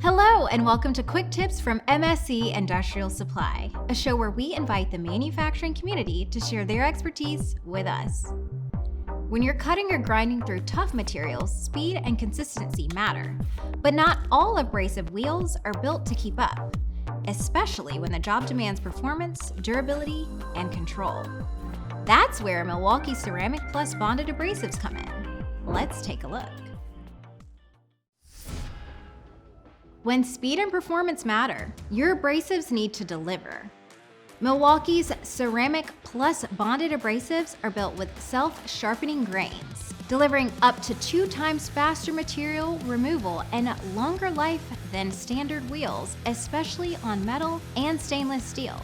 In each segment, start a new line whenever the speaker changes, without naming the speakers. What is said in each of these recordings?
Hello, and welcome to Quick Tips from MSC Industrial Supply, a show where we invite the manufacturing community to share their expertise with us. When you're cutting or grinding through tough materials, speed and consistency matter, but not all abrasive wheels are built to keep up, especially when the job demands performance, durability, and control. That's where Milwaukee Ceramic Plus Bonded Abrasives come in. Let's take a look. When speed and performance matter, your abrasives need to deliver. Milwaukee's Ceramic Plus Bonded Abrasives are built with self-sharpening grains, delivering up to 2 times faster material removal and longer life than standard wheels, especially on metal and stainless steel.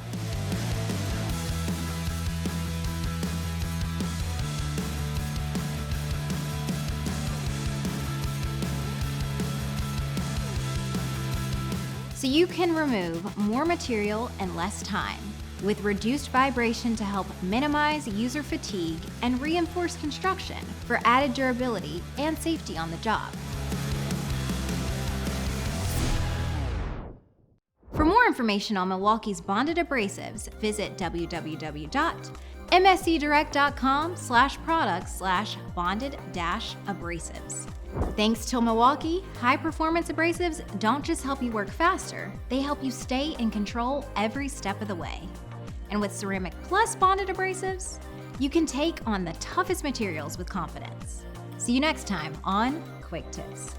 So you can remove more material in less time, with reduced vibration to help minimize user fatigue and reinforce construction for added durability and safety on the job. For more information on Milwaukee's bonded abrasives, visit www.mscdirect.com/products/bonded-abrasives. Thanks to Milwaukee, high-performance abrasives don't just help you work faster, they help you stay in control every step of the way. And with Ceramic Plus Bonded Abrasives, you can take on the toughest materials with confidence. See you next time on Quick Tips.